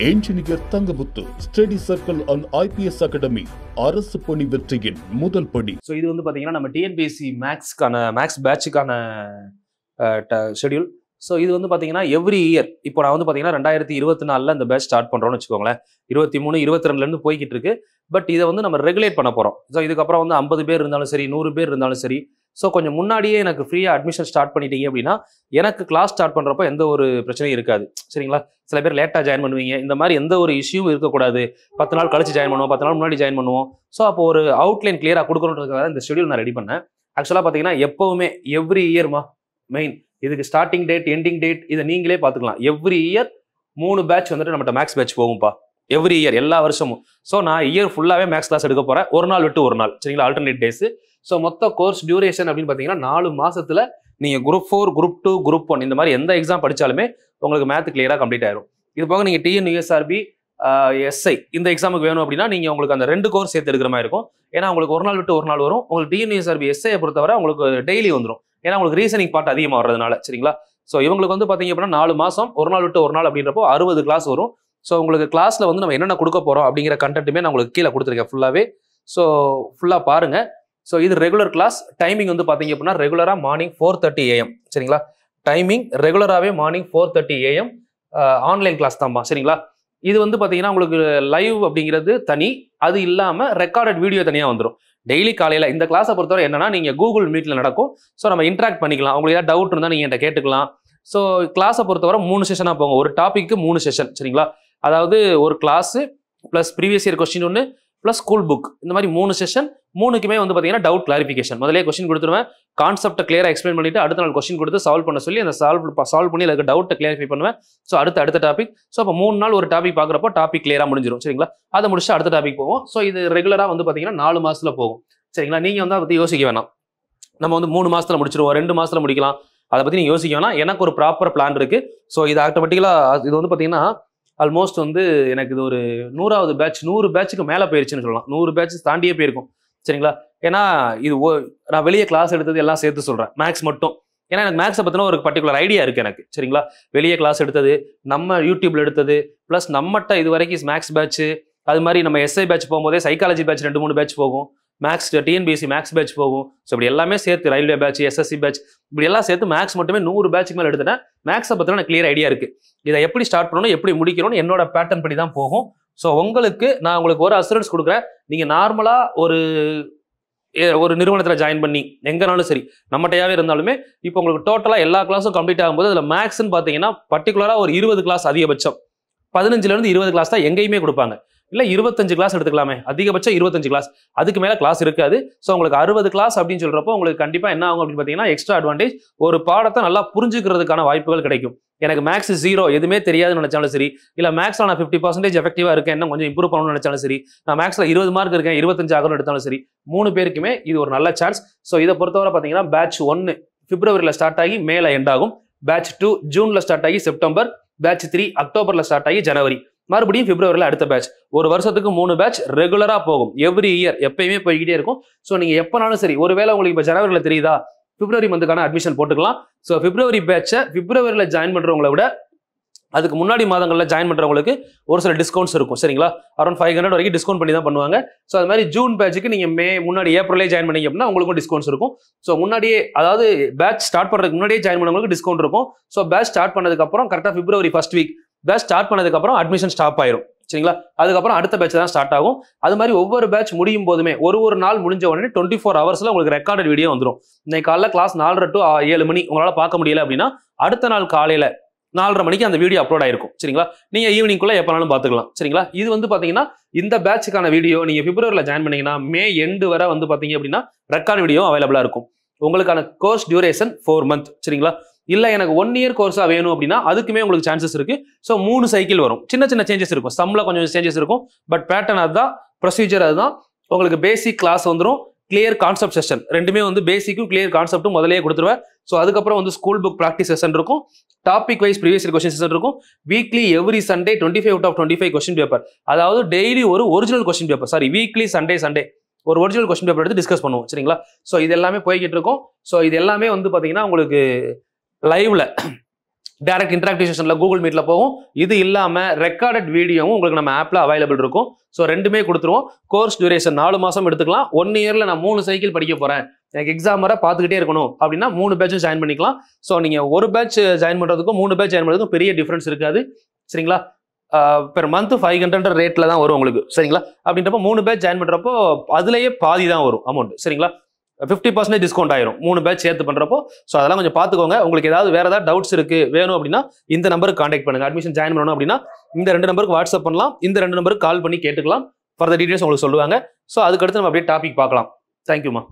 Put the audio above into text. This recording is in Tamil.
Engineer Thangamuthu study circle and IPS academy அரசு பணி வெற்றியின் முதல் படி. ஸோ இது வந்து பார்த்தீங்கன்னா நம்ம டிஎன்பிஎஸ்சி மேக்ஸ் பேட்சுக்கான ஷெடியூல். ஸோ இது வந்து பார்த்தீங்கன்னா எவ்ரி இயர் இப்போ நான் வந்து பார்த்தீங்கன்னா 2024 இந்த பேட்ச் ஸ்டார்ட் பண்ணுறோம்னு வச்சுக்கோங்களேன். 23, 22 போய்கிட்டு இருக்கு. பட் இதை வந்து நம்ம ரெகுலேட் பண்ண போகிறோம். ஸோ இதுக்கப்புறம் வந்து 50 பேர் இருந்தாலும் சரி, 100 பேர் இருந்தாலும் சரி. ஸோ கொஞ்சம் முன்னாடியே எனக்கு ஃப்ரீயாக அட்மிஷன் ஸ்டார்ட் பண்ணிட்டீங்க அப்படின்னா எனக்கு கிளாஸ் ஸ்டார்ட் பண்ணுறப்போ எந்த ஒரு பிரச்சனையும் இருக்காது. சரிங்களா? சில பேர் லேட்டாக ஜாயின் பண்ணுவீங்க. இந்த மாதிரி எந்த ஒரு இஷ்யூவும் இருக்கக்கூடாது. 10 நாள் கழிச்சு ஜாயின் பண்ணுவோம், 10 நாள் முன்னாடி ஜாயின் பண்ணுவோம். ஸோ அப்போ ஒரு அவுட்லைன் கிளியராக கொடுக்கணுன்றதுக்காக இந்த ஷெடியூல் நான் ரெடி பண்ணேன். ஆக்சுவலாக பார்த்தீங்கன்னா எப்போவுமே எவ்ரி இயர்மா மெயின் இதுக்கு ஸ்டார்டிங் டேட், எண்டிங் டேட் இதை நீங்களே பார்த்துக்கலாம். எவ்ரி இயர் 3 பேட்ச் வந்துட்டு நம்மகிட்ட மேக்ஸ் பேட்ச் போகும்பா. எவ்ரி இயர் எல்லா வருஷமும். ஸோ நான் இயர் ஃபுல்லாகவே மேக்ஸ் கிளாஸ் எடுக்க போகிறேன். ஒரு நாள் விட்டு ஒரு நாள். சரிங்களா? Alternate days. ஸோ மொத்த கோர்ஸ் டியூரேஷன் அப்படின்னு பார்த்தீங்கன்னா 4 மாசத்துல நீங்கள் குரூப் 4, குரூப் 2, குரூப் 1 இந்த மாதிரி எந்த எக்ஸாம் படித்தாலுமே உங்களுக்கு மேத் கிளியராக கம்ப்ளீட் ஆயிரும். இது போக நீங்கள் டிஎன்யூஎஸ்ஆர்பி, எஸ்ஐ இந்த எக்ஸாமுக்கு வேணும் அப்படின்னா நீங்கள் உங்களுக்கு அந்த 2 கோர்ஸ் சேர்த்து எடுக்கிற மாதிரி இருக்கும். ஏன்னா உங்களுக்கு ஒரு நாள் விட்டு ஒரு நாள் வரும். உங்களுக்கு டிஎன்யூஎஸ்ஆர்பி எஸ்ஐயை பொறுத்தவரை உங்களுக்கு டெய்லி வந்துடும். ஏன்னா உங்களுக்கு ரீசனிங் பார்ட் அதிகமாக வர்றதுனால. சரிங்களா? ஸோ இவங்களுக்கு வந்து பார்த்தீங்க அப்படின்னா 4 மாதம் ஒரு நாள் விட்டு ஒரு நாள் அப்படின்றப்போ 60 கிளாஸ் வரும். ஸோ உங்களுக்கு கிளாஸில் வந்து நம்ம என்னென்ன கொடுக்க போகிறோம் அப்படிங்கிற கண்டென்ட்டுமே நான் உங்களுக்கு கீழே கொடுத்துருக்கேன் ஃபுல்லாகவே. ஸோ ஃபுல்லாக பாருங்கள். ஸோ இது ரெகுலர் கிளாஸ். டைமிங் வந்து பார்த்தீங்க அப்படின்னா ரெகுலராக மார்னிங் 4:30 AM. சரிங்களா? டைமிங் ரெகுலராகவே மார்னிங் 4:30 AM. ஆன்லைன் கிளாஸ் தான்ப்பா. சரிங்களா? இது வந்து பார்த்தீங்கன்னா உங்களுக்கு லைவ் அப்படிங்கிறது தனி, அது இல்லாமல் ரெக்கார்டட் வீடியோ தனியாக வந்துடும். டெய்லி காலையில் இந்த கிளாஸை பொறுத்தவரை என்னன்னா நீங்கள் கூகுள் மீட்டில் நடக்கும். ஸோ நம்ம இன்ட்ராக்ட் பண்ணிக்கலாம். உங்களுக்கு ஏதாவது டவுட் இருந்தால் நீங்கள் என்கிட்ட கேட்டுக்கலாம். ஸோ கிளாஸை பொறுத்தவரை 3 செஷனாக போகும். ஒரு டாப்பிக்கு 3 செஷன். சரிங்களா? அதாவது ஒரு class plus previous year question ஒன்று ப்ளஸ் ஸ்கூல் புக் இந்த மாதிரி 3 செஷன். 3க்குமே வந்து பார்த்தீங்கன்னா டவுட் கிளாரிஃபிகேஷன். முதலே கொஸ்டின் கொடுத்துருவேன். கான்செப்டை கிளியராக எக்ஸ்பிளைன் பண்ணிட்டு அடுத்த நாள் கொஸ்டின் கொடுத்து சால்வ் பண்ண சொல்லி அந்த சால்வ் பண்ணி அதுக்கு டவுட்டை கிளியரிஃபை பண்ணுவேன். ஸோ அடுத்த டாபிக். ஸோ அப்போ 3 நாள் ஒரு டாபிக் பார்க்குறப்போ டாபிக் கிளியராக முடிஞ்சிடும். சரிங்களா? அதை முடிச்சுட்டு அடுத்த டாபிக் போவோம். ஸோ இது ரெகுலராக வந்து பார்த்தீங்கன்னா 4 மாதத்தில் போகும். சரிங்களா? நீங்கள் வந்து அதை பற்றி யோசிக்க வேணாம். நம்ம வந்து 3 மாதத்தில் முடிச்சிருவோம், 2 மாதத்தில் முடிக்கலாம். அதை பற்றி நீங்கள் யோசிக்க வேணாம். எனக்கு ஒரு ப்ராப்பர் பிளான் இருக்குது. ஸோ இது ஆட்டோமேட்டிக்கலாக இது வந்து பார்த்தீங்கன்னா ஆல்மோஸ்ட் வந்து எனக்கு இது ஒரு 100வது பேட்ச், 100 பேட்சுக்கு மேலே போயிருச்சுன்னு சொல்லலாம். 100 பேட்ச் தாண்டியே போயிருக்கும். சரிங்களா? ஏன்னா இது நான் வெளியே கிளாஸ் எடுத்தது எல்லாம் சேர்த்து சொல்கிறேன், மேக்ஸ் மட்டும். ஏன்னா எனக்கு மேக்ஸை பற்றின ஒரு பர்டிகுலர் ஐடியா இருக்குது எனக்கு. சரிங்களா? வெளியே கிளாஸ் எடுத்தது, நம்ம யூடியூப்ல எடுத்தது, ப்ளஸ் நம்மகிட்ட இது வரைக்கும் மேக்ஸ் பேட்ச், அது மாதிரி நம்ம எஸ்ஐ பேட்ச் போகும்போதே சைக்காலஜி பேட்ச் 2-3 பேட்ச் போகும். மேக்ஸ் டிஎன்பிஎஸ்சி மேக்ஸ் பேட்ச் போகும். ஸோ இப்படி எல்லாமே சேர்த்து ரயில்வே பேட்ச், எஸ்எஸ்சி பேட்ச் இப்படி எல்லாம் சேர்த்து மேக்ஸ் மட்டுமே 100 பேட்சுக்கு மேலே எடுத்துட்டேன். மேக்ஸை பற்றின எனக்கு கிளியர் ஐடியா இருக்குது. இதை எப்படி ஸ்டார்ட் பண்ணணும், எப்படி முடிக்கணும்னு என்னோட பேட்டர்ன் படி தான் போகும். ஸோ நான் உங்களுக்கு ஒரு அசூரன்ஸ் கொடுக்குறேன். நீங்கள் நார்மலாக ஒரு நிறுவனத்தில் ஜாயின் பண்ணி எங்கனாலும் சரி, நம்மகிட்டயாவே இருந்தாலுமே இப்போ உங்களுக்கு டோட்டலாக எல்லா கிளாஸும் கம்ப்ளீட் ஆகும்போது அதில் மேக்ஸ்ன்னு பார்த்தீங்கன்னா பர்டிகுலராக ஒரு 20 கிளாஸ் அதிகபட்சம், 15லேருந்து 20 கிளாஸ் தான் எங்கேயுமே கொடுப்பாங்க. இல்லை 25 கிளாஸ் எடுத்துக்கலாமே, அதிகபட்சம் 25 கிளாஸ், அதுக்கு மேலே கிளாஸ் இருக்காது. ஸோ உங்களுக்கு 60 கிளாஸ் அப்படின்னு சொல்கிறப்போ உங்களுக்கு கண்டிப்பாக என்ன ஆகும் அப்படின்னு பார்த்தீங்கன்னா எக்ஸ்ட்ரா அட்வான்டேஜ், ஒரு பாடத்தை நல்லா புரிஞ்சுக்கிறதுக்கான வாய்ப்புகள் கிடைக்கும். எனக்கு மேக்ஸ் 0 எதுவுமே தெரியாதுன்னு நினைச்சாலும் சரி, இல்லை மேக்ஸில் நான் 50% எஃபெக்டிவாக இருக்கேன், இன்னும் கொஞ்சம் இம்ப்ரூவ் பண்ணணும்னு நினைச்சாலும் சரி, நான் மேக்ஸில் 20 மார்க் இருக்கேன் 25 ஆகணும்னு எடுத்தாலும் சரி, 3 பேருக்குமே இது ஒரு நல்ல சான்ஸ். ஸோ இதை பொறுத்தவரை பார்த்தீங்கன்னா பேட்ச் 1 பிப்ரவரியில் ஸ்டார்ட் ஆகி மேல எண்ட் ஆகும். பேட்ச் 2 ஜூனில் ஸ்டார்ட் ஆகி செப்டம்பர், பேட்ச் 3 அக்டோபரில் ஸ்டார்ட் ஆகி ஜனவரி, மறுபடியும் பிப்ரவரியில் அடுத்த பேட்ச். ஒரு வருஷத்துக்கு 3 பேட்ச் ரெகுலராக போகும். எவ்ரி இயர் எப்பயுமே போய்கிட்டே இருக்கும். ஸோ நீங்கள் எப்போனாலும் சரி, ஒருவேளை உங்களுக்கு இப்போ ஜனவரியில் தெரியுதா, பிப்ரவரி மந்த்துக்கான அட்மிஷன் போட்டுக்கலாம். ஸோ பிப்ரவரி பேட்சை பிப்ரவரியில் ஜாயின் பண்ணுறவங்கள விட அதுக்கு முன்னாடி மாதங்களில் ஜாயின் பண்ணுறவங்களுக்கு ஒரு சில டிஸ்கவுண்ட்ஸ் இருக்கும். சரிங்களா? அரௌண்ட் 500 வரைக்கும் டிஸ்கவுண்ட் பண்ணி தான் பண்ணுவாங்க. ஸோ அது மாதிரி ஜூன் பேட்சுக்கு நீங்கள் முன்னாடி ஏப்ரலே ஜாயின் பண்ணீங்க அப்படின்னா உங்களுக்கும் டிஸ்கவுண்ட்ஸ் இருக்கும். ஸோ முன்னாடியே, அதாவது பேட்ச் ஸ்டார்ட் பண்ணுறதுக்கு முன்னாடியே ஜாயின் பண்ணவங்களுக்கு டிஸ்கவுண்ட் இருக்கும். ஸோ பேட்ச் ஸ்டார்ட் பண்ணதுக்கப்புறம் கரெக்டாக பிப்ரவரி ஃபர்ஸ்ட் வீக் பேட்ச் ஸ்டார்ட் பண்ணதுக்கப்புறம் அட்மிஷன் ஸ்டாப் ஆயிரும். சரிங்களா? அதுக்கப்புறம் அடுத்த பேட்ச் தான் ஸ்டார்ட் ஆகும். அது மாதிரி ஒவ்வொரு பேட்ச் முடியும் போதுமே ஒரு நாள் முடிஞ்ச உடனே 24 ஹவர்ஸில் உங்களுக்கு ரெக்கார்டட் வீடியோ வந்துடும். இன்னைக்கு காலைல கிளாஸ் 4:30 to 7 மணி உங்களால் பார்க்க முடியல அப்படின்னா அடுத்த நாள் காலையில் 4:30 மணிக்கு அந்த வீடியோ அப்லோட் ஆயிருக்கும். சரிங்களா? நீங்கள் ஈவினிங்குள்ளே எப்போனாலும் பார்த்துக்கலாம். சரிங்களா? இது வந்து பார்த்தீங்கன்னா இந்த பேட்சுக்கான வீடியோ நீங்கள் பிப்ரவரியில் ஜாயின் பண்ணீங்கன்னா மே எண்டு வரை வந்து பார்த்தீங்க அப்படின்னா ரெக்கார்ட் வீடியோ அவைலபிளாக இருக்கும். உங்களுக்கான கோர்ஸ் டியூரேஷன் 4 month. சரிங்களா? இல்லை எனக்கு 1 year கோர்ஸாக வேணும் அப்படின்னா அதுக்குமே உங்களுக்கு சான்சஸ் இருக்கு. ஸோ 3 சைக்கிள் வரும். சின்ன சேஞ்சஸ் இருக்கும், சம்மில் கொஞ்சம் சேஞ்சஸ் இருக்கும். பட் பேட்டர்ன் அதுதான், ப்ரொசீஜர் அதுதான். உங்களுக்கு பேசிக் கிளாஸ் வந்துடும், கிளியர் கான்செப்ட் செஷன் ரெண்டுமே வந்து பேசிக்கும் கிளியர் கான்செப்டும் முதலே கொடுத்துருவேன். ஸோ அதுக்கப்புறம் வந்து ஸ்கூல் புக் ப்ராக்டிஸ் செஷன் இருக்கும், topic wise previous year question session இருக்கும். Weekly every Sunday 25 out of 25 question paper, அதாவது டெய்லி ஒரு original question paper, sorry weekly Sunday ஒரு ஒரிஜினல் கொஸ்டின் பேப்பர் எடுத்து டிஸ்கஸ் பண்ணுவோம். சரிங்களா? ஸோ இது எல்லாமே போய்கிட்டு இருக்கும். ஸோ இது எல்லாமே வந்து பார்த்தீங்கன்னா உங்களுக்கு லைவ்ல டைரக்ட் இன்டராக்டிவ் செஷன்ல கூகுள் மீட்ல போகும். இது இல்லாம ரெக்கார்டட் வீடியோவும் உங்களுக்கு நம்ம ஆப்ல அவைலபிள் இருக்கும். ஸோ ரெண்டுமே கொடுத்துருவோம். கோர்ஸ் டியூரேஷன் 4 மாசம் எடுத்துக்கலாம். 1 இயர்ல நான் 3 சைக்கிள் படிக்க போறேன், எனக்கு எக்ஸாம் வர பார்த்துக்கிட்டே இருக்கணும் அப்படின்னா 3 பேட்சும் ஜாயின் பண்ணிக்கலாம். ஸோ நீங்க ஒரு பேட்ச் ஜாயின் பண்றதுக்கும் 3 பேட்ச் ஜாயின் பண்றதுக்கும் பெரிய டிஃபரன்ஸ் இருக்காது. சரிங்களா? பெர் மந்த் 500 ரேட்ல தான் வரும் உங்களுக்கு. சரிங்களா? அப்படின்றப்போ 3 பேட்ச் ஜாயின் பண்றப்போ அதுலயே பாதி தான் வரும் அமௌண்ட். சரிங்களா? 50% டிஸ்கவுண்ட் ஆயிரும் 3 பேட்ச் சேர்த்து பண்றப்போ. ஸோ அதெல்லாம் கொஞ்சம் பார்த்துக்கோங்க. உங்களுக்கு ஏதாவது வேற ஏதாவது டவுட்ஸ் இருக்கு வேணும் அப்படின்னா இந்த நம்பருக்கு கான்டாக்ட் பண்ணுங்க. அட்மிஷன் ஜாயின் பண்ணணும் அப்படின்னா இந்த 2 நம்பருக்கு வாட்ஸ்அப் பண்ணலாம், இந்த 2 நம்பருக்கு கால் பண்ணி கேட்டுக்கலாம். ஃபர்தர் டீடைல்ஸ் உங்களுக்கு சொல்லுவாங்க. ஸோ அதுக்கடுத்து நம்ம அப்படியே டாபிக் பார்க்கலாம். தேங்க்யூமா.